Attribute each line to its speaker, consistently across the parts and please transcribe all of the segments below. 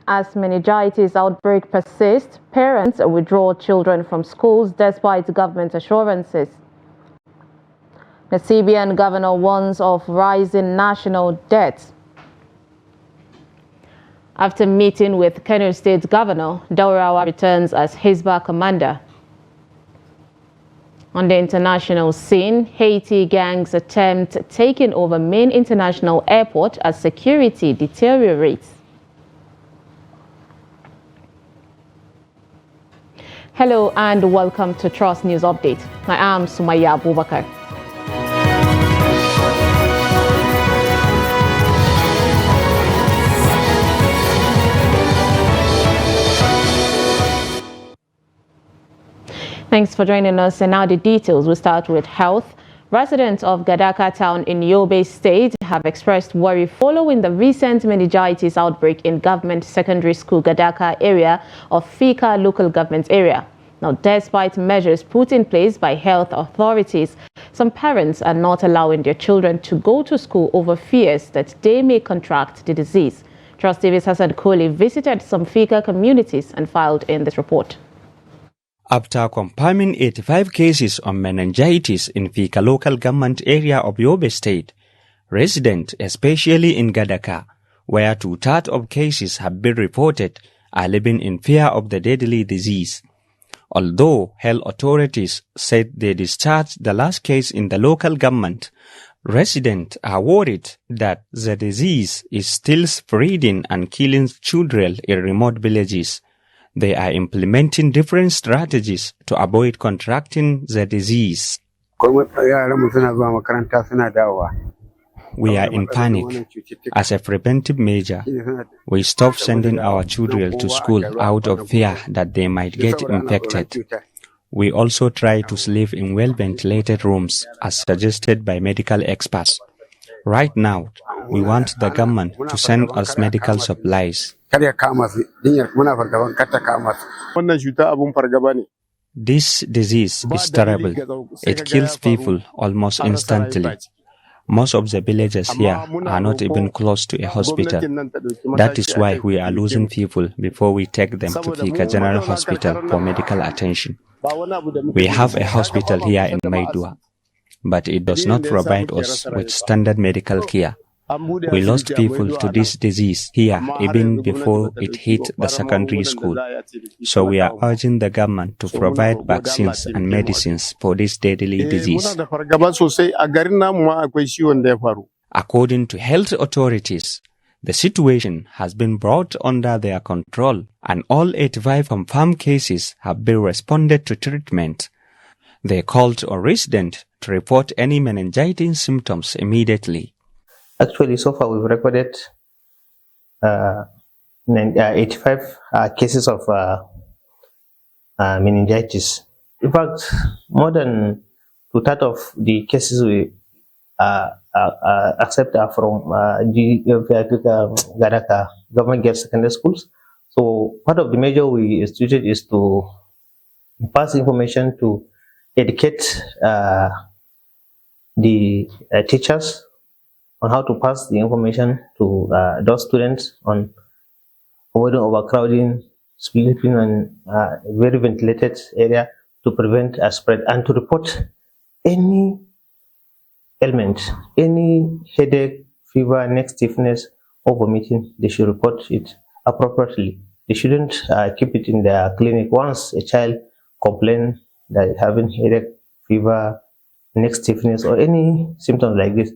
Speaker 1: As meningitis outbreak persists, parents withdraw children from schools despite government assurances. The CBN governor warns of rising national debt. After meeting with Kano State Governor, Daurawa returns as Hisbah commander. On the international scene, Haiti gangs attempt taking over main international airport as security deteriorates. Hello and welcome to Trust News Update. I am Sumaya Abubakar. Thanks for joining us, and now the details. We'll start with health. Residents of Gadaka town in Yobe State have expressed worry following the recent meningitis outbreak in government secondary school Gadaka area of Fika local government area. Now, despite measures put in place by health authorities, some parents are not allowing their children to go to school over fears that they may contract the disease. Trust TV's Hassan Kohli visited some Fika communities and filed in this report.
Speaker 2: After confirming 85 cases of meningitis in Fika local government area of Yobe State, residents, especially in Gadaka, where 2/3 of cases have been reported, are living in fear of the deadly disease. Although health authorities said they discharged the last case in the local government, residents are worried that the disease is still spreading and killing children in remote villages. They are implementing different strategies to avoid contracting the disease. We are in panic. As a preventive measure, we stopped sending our children to school out of fear that they might get infected. We also try to sleep in well-ventilated rooms, as suggested by medical experts. Right now, we want the government to send us medical supplies. This disease is terrible. It kills people almost instantly. Most of the villages here are not even close to a hospital. That is why we are losing people before we take them to Fika General Hospital for medical attention. We have a hospital here in Maidua, but it does not provide us with standard medical care. We lost people to this disease here even before it hit the secondary school. So we are urging the government to provide vaccines and medicines for this deadly disease. According to health authorities, the situation has been brought under their control and all 85 confirmed cases have been responded to treatment. They called on residents to report any meningitis symptoms immediately.
Speaker 3: Actually, so far we've recorded 85 cases of meningitis. In fact, more than 2/3 of the cases we accept are from Gadaka government girls secondary schools. So part of the measure we instituted is to pass information to educate the teachers on how to pass the information to those students on avoiding overcrowding, sleeping in a very ventilated area to prevent a spread, and to report any ailment, any headache, fever, neck stiffness, or vomiting. They should report it appropriately. They shouldn't keep it in their clinic. Once a child complains that having headache, fever, neck stiffness, or any symptoms like this.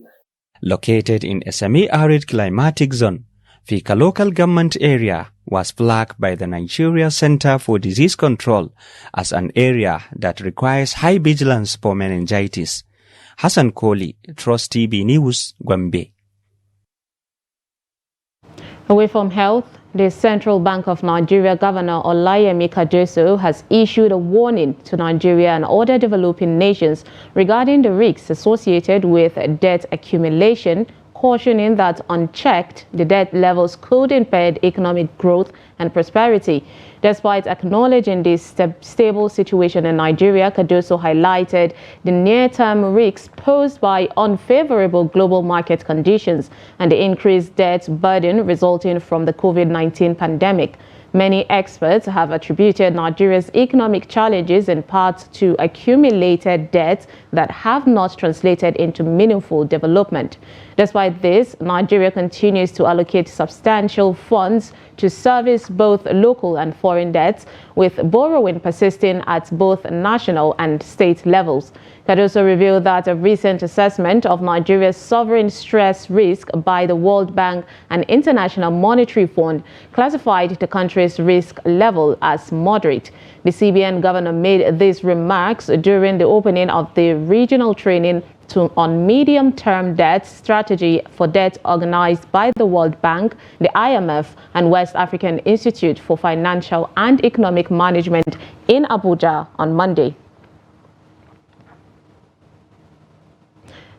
Speaker 2: Located in a semi-arid climatic zone, Fika local government area was flagged by the Nigeria Center for Disease Control as an area that requires high vigilance for meningitis. Hassan Kohli, Trust TV News, Gombe.
Speaker 1: Away from health, the Central Bank of Nigeria Governor Olayemi Kadoso has issued a warning to Nigeria and other developing nations regarding the risks associated with debt accumulation cautioning that unchecked, the debt levels could impede economic growth and prosperity. Despite acknowledging this stable situation in Nigeria, Cardoso highlighted the near-term risks posed by unfavorable global market conditions and the increased debt burden resulting from the COVID-19 pandemic. Many experts have attributed Nigeria's economic challenges in part to accumulated debts that have not translated into meaningful development. Despite this, Nigeria continues to allocate substantial funds to service both local and foreign debts, with borrowing persisting at both national and state levels. Cardoso revealed that a recent assessment of Nigeria's sovereign stress risk by the World Bank and International Monetary Fund classified the country's risk level as moderate. The CBN governor made these remarks during the opening of the regional training on medium-term debt strategy for debt organized by the World Bank, the IMF, and West African Institute for Financial and Economic Management in Abuja on Monday.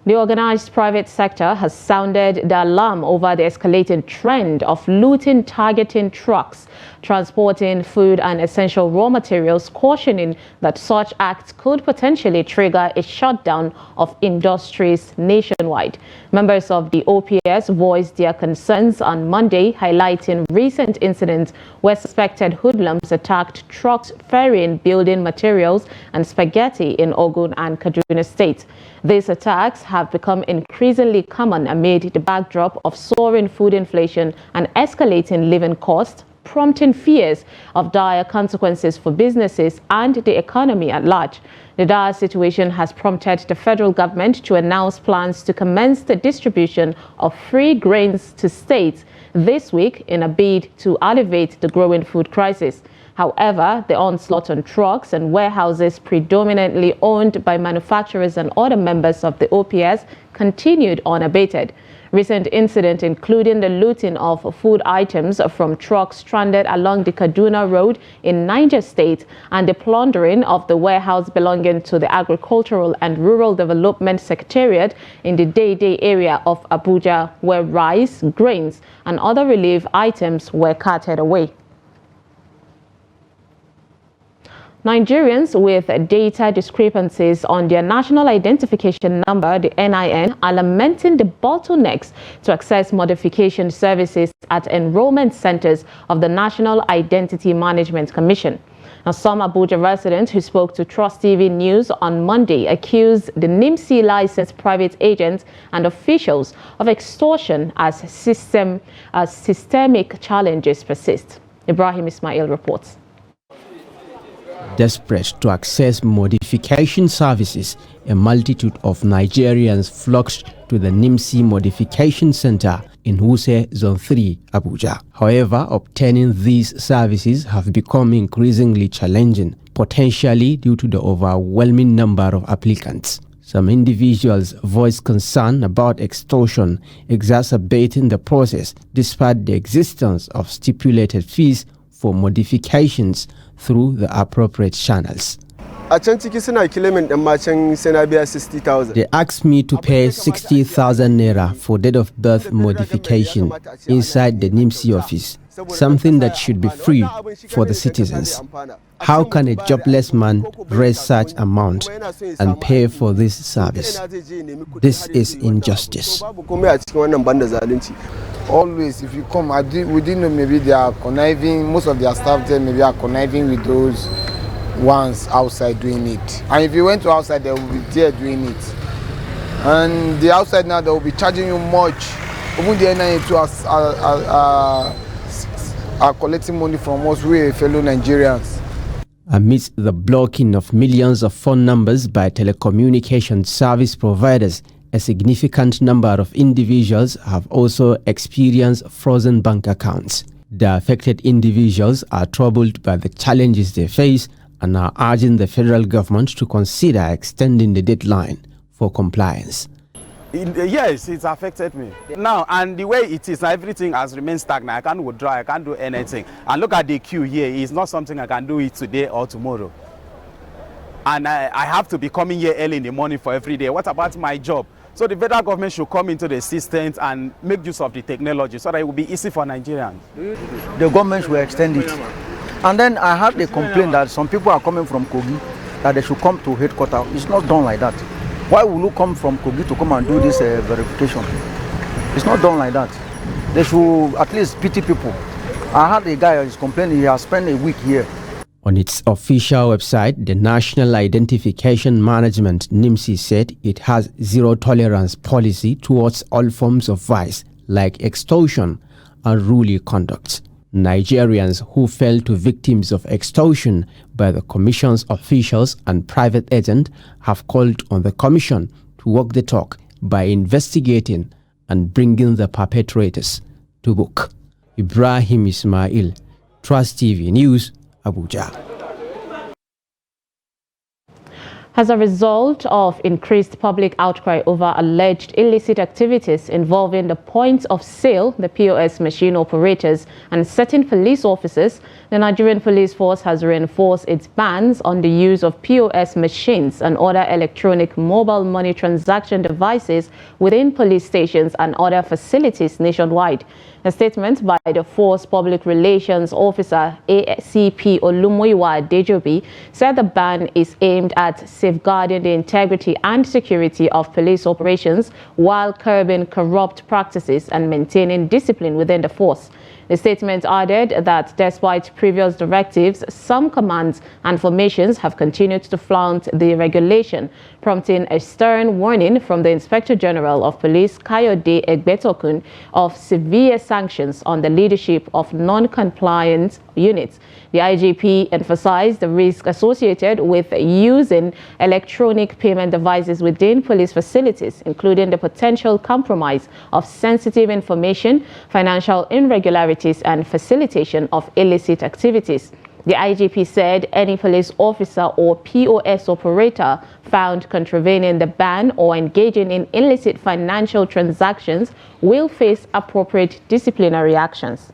Speaker 1: The organized private sector has sounded the alarm over the escalating trend of looting targeting trucks transporting food and essential raw materials, cautioning that such acts could potentially trigger a shutdown of industries nationwide. Members of the OPS voiced their concerns on Monday, highlighting recent incidents where suspected hoodlums attacked trucks ferrying building materials and spaghetti in Ogun and Kaduna states. These attacks have become increasingly common amid the backdrop of soaring food inflation and escalating living costs, prompting fears of dire consequences for businesses and the economy at large. The dire situation has prompted the federal government to announce plans to commence the distribution of free grains to states this week in a bid to alleviate the growing food crisis. However, the onslaught on trucks and warehouses predominantly owned by manufacturers and other members of the OPS continued unabated. Recent incidents, including the looting of food items from trucks stranded along the Kaduna Road in Niger State and the plundering of the warehouse belonging to the Agricultural and Rural Development Secretariat in the Day area of Abuja, where rice, grains, and other relief items were carted away. Nigerians with data discrepancies on their national identification number, the NIN, are lamenting the bottlenecks to access modification services at enrollment centers of the National Identity Management Commission. Now, some Abuja residents who spoke to Trust TV News on Monday accused the NIMC licensed private agents and officials of extortion as systemic challenges persist. Ibrahim Ismail reports.
Speaker 4: Desperate to access modification services, a multitude of Nigerians flocked to the NIMC Modification Center in Wuse, Zone 3, Abuja. However, obtaining these services have become increasingly challenging, potentially due to the overwhelming number of applicants. Some individuals voiced concern about extortion exacerbating the process despite the existence of stipulated fees for modifications through the appropriate channels.
Speaker 5: They
Speaker 4: asked me to pay 60,000 naira for date of birth modification inside the NIMC office, something that should be free for the citizens. How can a jobless man raise such amount and pay for this service? This is injustice.
Speaker 6: Always, if you come, we didn't know maybe they are conniving, most of their staff there maybe are conniving with those ones outside doing it. And if you went to outside, they will be there doing it. And the outside now, they will be charging you much. Even the NIA are collecting money from us, we fellow Nigerians.
Speaker 4: Amidst the blocking of millions of phone numbers by telecommunication service providers, a significant number of individuals have also experienced frozen bank accounts. The affected individuals are troubled by the challenges they face and are urging the federal government to consider extending the deadline for compliance.
Speaker 7: Yes, it's affected me. Now, and the way it is, everything has remained stagnant. I can't withdraw, I can't do anything. And look at the queue here. It's not something I can do it today or tomorrow. And I have to be coming here early in the morning for every day. What about my job? So the federal government should come into the system and make use of the technology so that it will be easy for Nigerians.
Speaker 5: The government should extend it. And then I had a complaint that some people are coming from Kogi, that they should come to headquarters. It's not done like that. Why will you come from Kogi to come and do this verification? It's not done like that. They should at least pity people. I had a guy who is complaining he has spent a week here.
Speaker 4: On its official website, the National Identification Management (NIMC) said it has zero tolerance policy towards all forms of vice like extortion and unruly conduct. Nigerians who fell to victims of extortion by the Commission's officials and private agents have called on the Commission to walk the talk by investigating and bringing the perpetrators to book. Ibrahim Ismail, Trust TV News, Abuja.
Speaker 1: As a result of increased public outcry over alleged illicit activities involving the point of sale, the POS machine operators, and certain police officers, the Nigerian Police Force has reinforced its bans on the use of POS machines and other electronic mobile money transaction devices within police stations and other facilities nationwide. A statement by the Force Public Relations Officer ACP Olumoyiwa Dejobi said the ban is aimed at safeguarding the integrity and security of police operations while curbing corrupt practices and maintaining discipline within the force. The statement added that despite previous directives, some commands and formations have continued to flout the regulation, prompting a stern warning from the Inspector General of Police, Kayode Egbetokun, of severe sanctions on the leadership of non-compliant units. The IGP emphasized the risk associated with using electronic payment devices within police facilities, including the potential compromise of sensitive information, financial irregularities, and facilitation of illicit activities. The IGP said any police officer or POS operator found contravening the ban or engaging in illicit financial transactions will face appropriate disciplinary actions.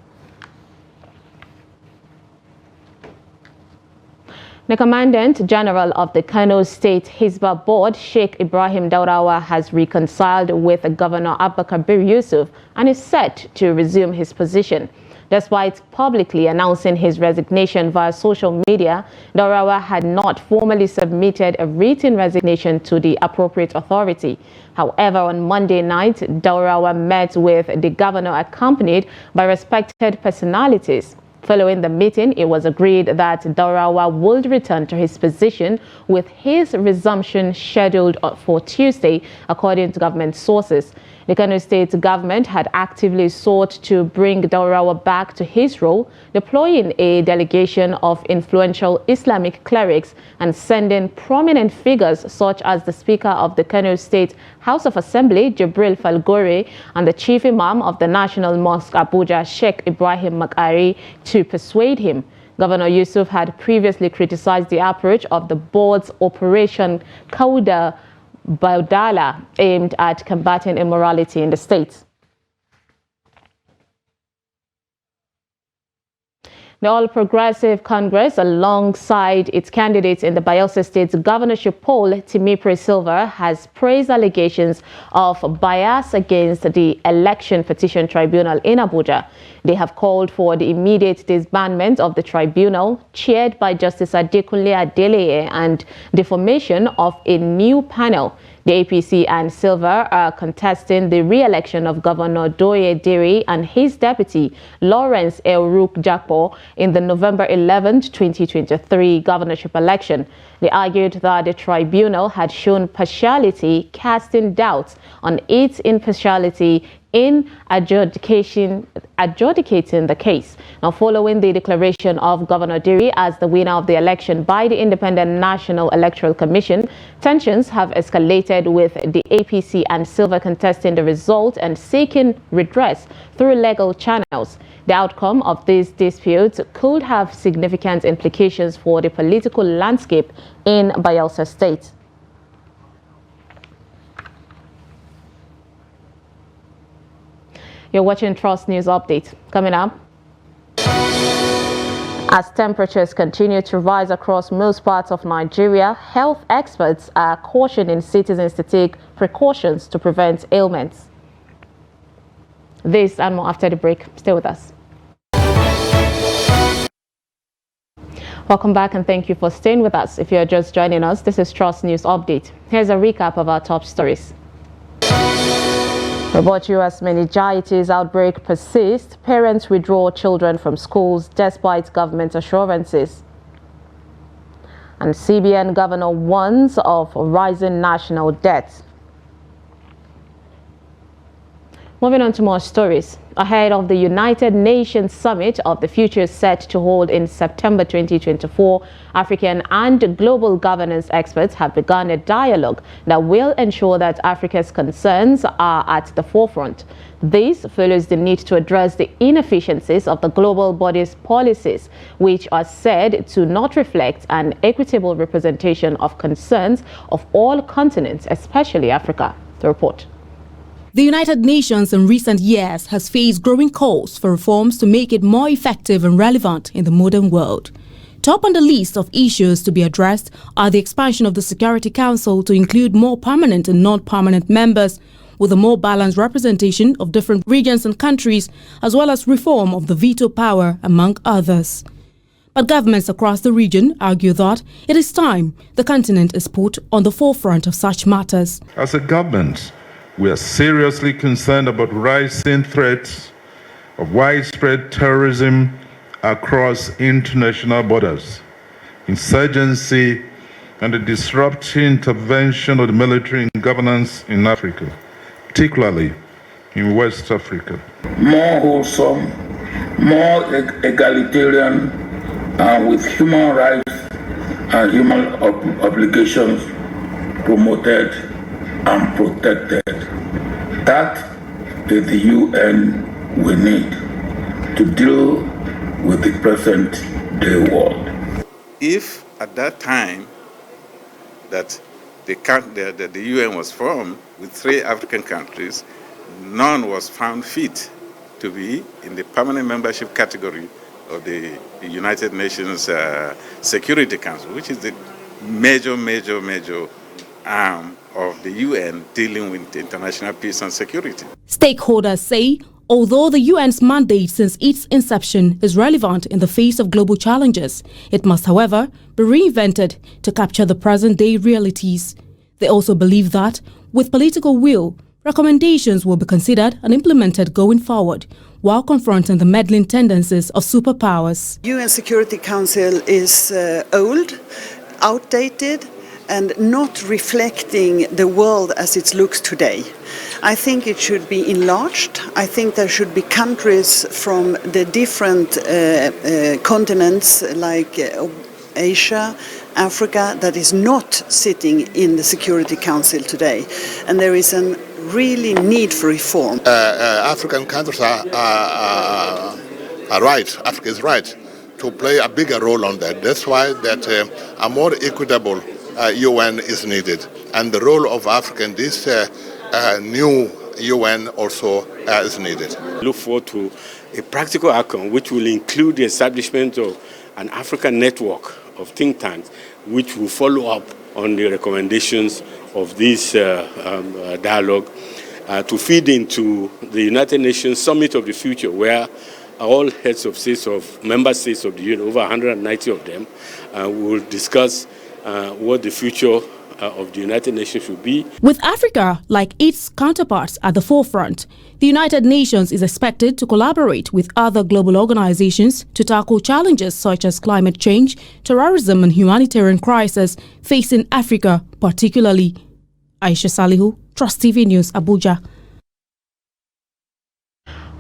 Speaker 1: The Commandant General of the Kano State Hisbah Board, Sheikh Ibrahim Daurawa, has reconciled with Governor Abba Kabir Yusuf and is set to resume his position. Despite publicly announcing his resignation via social media, Daurawa had not formally submitted a written resignation to the appropriate authority. However, on Monday night, Daurawa met with the governor accompanied by respected personalities. Following the meeting, it was agreed that Daurawa would return to his position with his resumption scheduled for Tuesday, according to government sources. The Kano State government had actively sought to bring Daurawa back to his role, deploying a delegation of influential Islamic clerics and sending prominent figures such as the Speaker of the Kano State House of Assembly, Jibril Falgore, and the Chief Imam of the National Mosque, Abuja, Sheikh Ibrahim Makari, to persuade him. Governor Yusuf had previously criticized the approach of the board's Operation Kauda Baudala aimed at combating immorality in the state. The All Progressive Congress, alongside its candidates in the Bayelsa State's governorship poll, Timipre Silva, has praised allegations of bias against the Election Petition Tribunal in Abuja. They have called for the immediate disbandment of the tribunal, chaired by Justice Adekunle Adeleye, and the formation of a new panel. The APC and Silva are contesting the re-election of Governor Doye Diri and his deputy, Lawrence Elruk Jakpo, in the November 11, 2023 governorship election. They argued that the tribunal had shown partiality, casting doubts on its impartiality in adjudicating the case. Now, following the declaration of Governor Diri as the winner of the election by the Independent National Electoral Commission, tensions have escalated, with the APC and Silva contesting the result and seeking redress through legal channels. The outcome of these disputes could have significant implications for the political landscape in Bayelsa State. You're watching Trust News Update. Coming up, As temperatures continue to rise across most parts of Nigeria, health experts are cautioning citizens to take precautions to prevent ailments. This and more after the break. Stay with us. Welcome back and thank you for staying with us. If you're just joining us, this is Trust News Update. Here's a recap of our top stories. Robot US meningitis outbreak persists. Parents withdraw children from schools despite government assurances. And CBN governor warns of rising national debt. Moving on to more stories. Ahead of the United Nations Summit of the Future set to hold in September 2024, African and global governance experts have begun a dialogue that will ensure that Africa's concerns are at the forefront. This follows the need to address the inefficiencies of the global body's policies, which are said to not reflect an equitable representation of concerns of all continents, especially Africa. The report.
Speaker 8: The United Nations in recent years has faced growing calls for reforms to make it more effective and relevant in the modern world. Top on the list of issues to be addressed are the expansion of the Security Council to include more permanent and non-permanent members, with a more balanced representation of different regions and countries, as well as reform of the veto power, among others. But governments across the region argue that it is time the continent is put on the forefront of such matters.
Speaker 9: As a government, we are seriously concerned about rising threats of widespread terrorism across international borders, insurgency, and the disruptive intervention of the military in governance in Africa, particularly in West Africa.
Speaker 10: More wholesome, more egalitarian, and with human rights and human obligations promoted and protected. That is the UN we need to deal with the present day world.
Speaker 11: If at that time that the UN was formed with 3 African countries, none was found fit to be in the permanent membership category of the United Nations Security Council, which is the major arm of the UN dealing with international peace and security.
Speaker 8: Stakeholders say, although the UN's mandate since its inception is relevant in the face of global challenges, it must, however, be reinvented to capture the present-day realities. They also believe that, with political will, recommendations will be considered and implemented going forward, while confronting the meddling tendencies of superpowers.
Speaker 12: UN Security Council is old, outdated, and not reflecting the world as it looks today. I think it should be enlarged. I think there should be countries from the different continents like Asia, Africa, that is not sitting in the Security Council today. And there is a really need for reform.
Speaker 13: African countries are right, Africa is right, to play a bigger role on that. That's why that a more equitable UN is needed, and the role of Africa in this new UN also is needed.
Speaker 14: Look forward to a practical outcome which will include the establishment of an African network of think tanks which will follow up on the recommendations of this dialogue to feed into the United Nations Summit of the Future, where all heads of states of member states of the UN, over 190 of them, will discuss what the future of the United Nations should be.
Speaker 8: With Africa, like its counterparts, at the forefront, the United Nations is expected to collaborate with other global organizations to tackle challenges such as climate change, terrorism, and humanitarian crisis facing Africa particularly. Aisha Salihu, Trust TV News, Abuja.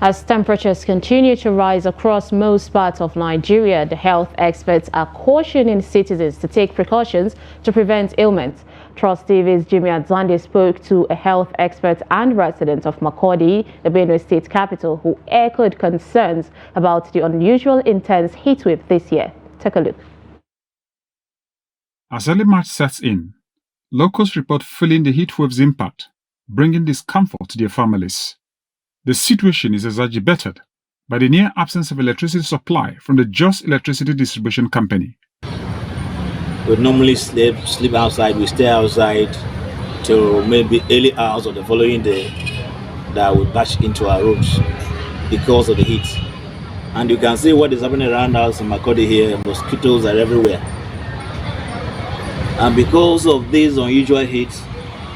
Speaker 1: As temperatures continue to rise across most parts of Nigeria, the health experts are cautioning citizens to take precautions to prevent ailments. Trust TV's Jimmy Adzande spoke to a health expert and resident of Makurdi, the Benue State capital, who echoed concerns about the unusual intense heatwave this year. Take a look.
Speaker 15: As early March sets in, locals report feeling the heatwave's impact, bringing discomfort to their families. The situation is exacerbated by the near absence of electricity supply from the Just Electricity Distribution Company.
Speaker 16: We normally sleep outside, we stay outside till maybe early hours of the following day that we bash into our rooms because of the heat. And you can see what is happening around us in Makurdi here. Mosquitoes are everywhere. And because of this unusual heat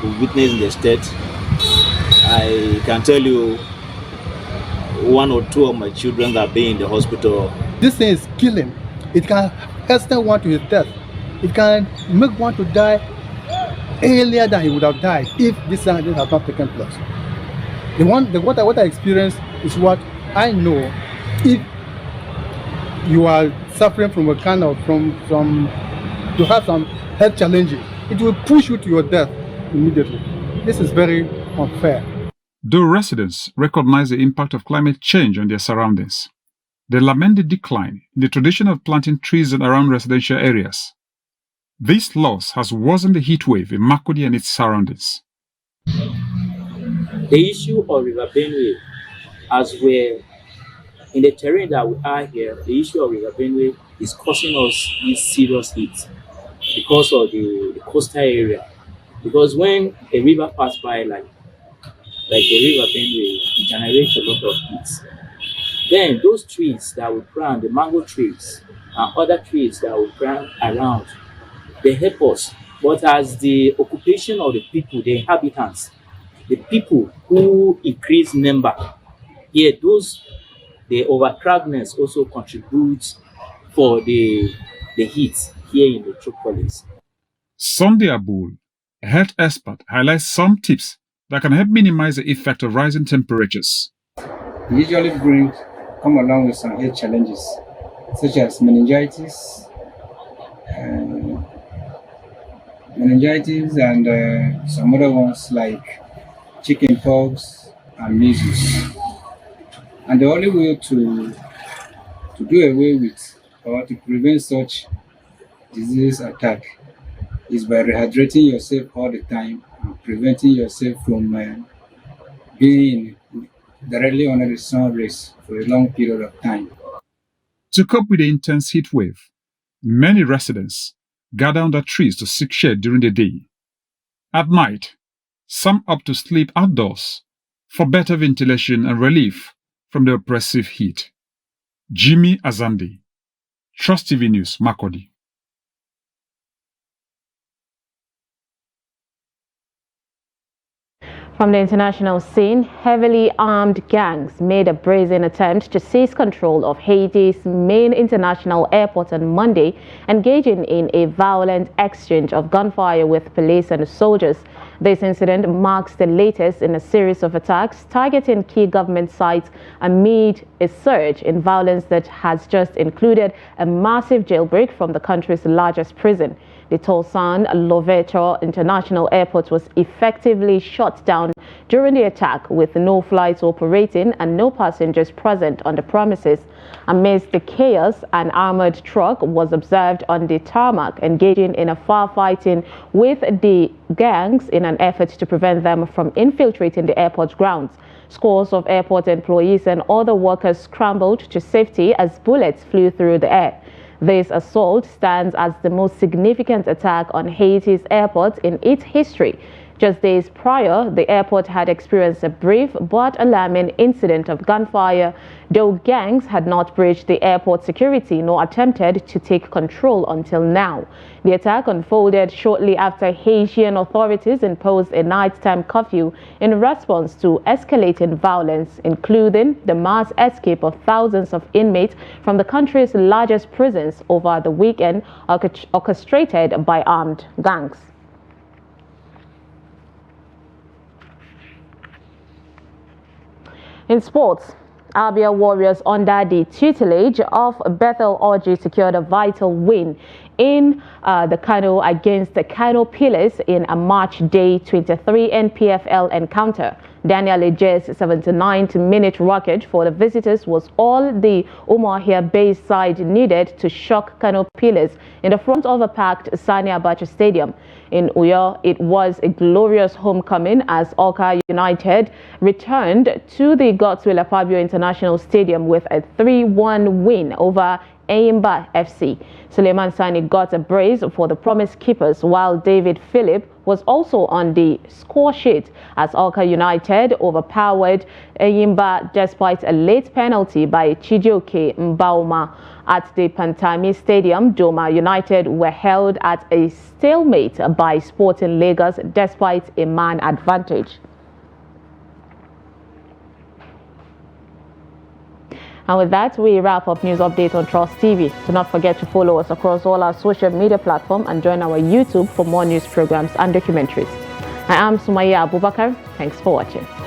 Speaker 16: we witness in the state, I can tell you 1 or 2 of my children are being in the hospital.
Speaker 17: This thing is killing. It can hasten one to his death. It can make one to die earlier than he would have died if this accident had not taken place. What I experienced is what I know. If you are suffering from a kind of you have some health challenges, it will push you to your death immediately. This is very unfair.
Speaker 15: Though residents recognize the impact of climate change on their surroundings, they lament the decline in the tradition of planting trees around residential areas. This loss has worsened the heat wave in Makurdi and its surroundings.
Speaker 18: The issue of River Benue, as we're in the terrain that we are here, the issue of River Benue is causing us this serious heat because of the coastal area. Because when a river passes by like the River Benue, it generates a lot of heat. Then those trees that we plant, the mango trees and other trees that we plant around, they help us. But as the occupation of the people, the inhabitants, the people who increase number, the overcrowdedness also contributes for the heat here in the metropolis.
Speaker 15: Sunday Abul, a health expert, highlights some tips that can help minimize the effect of rising temperatures.
Speaker 19: Usually come along with some health challenges, such as meningitis and some other ones like chickenpox and measles. And the only way to do away with or to prevent such disease attack is by rehydrating yourself all the time and preventing yourself from being directly under the sun rays for a long period of time.
Speaker 15: To cope with the intense heat wave, many residents gather under trees to seek shade during the day. At night, some opt to sleep outdoors for better ventilation and relief from the oppressive heat. Jimmy Azandi, Trust TV News, Makurdi.
Speaker 1: From the international scene, heavily armed gangs made a brazen attempt to seize control of Haiti's main international airport on Monday, engaging in a violent exchange of gunfire with police and soldiers. This incident marks the latest in a series of attacks targeting key government sites amid a surge in violence that has just included a massive jailbreak from the country's largest prison. The Tolsan Loveto International Airport was effectively shut down during the attack, with no flights operating and no passengers present on the premises. Amidst the chaos, an armored truck was observed on the tarmac, engaging in a firefighting with the gangs in an effort to prevent them from infiltrating the airport grounds. Scores of airport employees and other workers scrambled to safety as bullets flew through the air. This assault stands as the most significant attack on Haiti's airport in its history. Just days prior, the airport had experienced a brief but alarming incident of gunfire, though gangs had not breached the airport security nor attempted to take control until now. The attack unfolded shortly after Haitian authorities imposed a nighttime curfew in response to escalating violence, including the mass escape of thousands of inmates from the country's largest prisons over the weekend, orchestrated by armed gangs. In sports, Abia Warriors, under the tutelage of Bethel Orji, secured a vital win in the Kano against the Kano Pillars in a March Day 23 NPFL encounter. Daniel Eje's 79th-minute rocket for the visitors was all the Umuahia-based side needed to shock Kano pillars in the front of a packed Sani Abacha Stadium. In Uyo, it was a glorious homecoming as Awka United returned to the Godswill Fabio International Stadium with a 3-1 win over Eyimba FC. Suleiman Sani got a brace for the Promise Keepers, while David Phillip was also on the score sheet as Awka United overpowered Eyimba despite a late penalty by Chijioke Mbauma. At the Pantami Stadium, Doma United were held at a stalemate by Sporting Lagos despite a man advantage. And with that, we wrap up news update on Trust TV. Do not forget to follow us across all our social media platforms and join our YouTube for more news programs and documentaries. I am Sumaya Abubakar. Thanks for watching.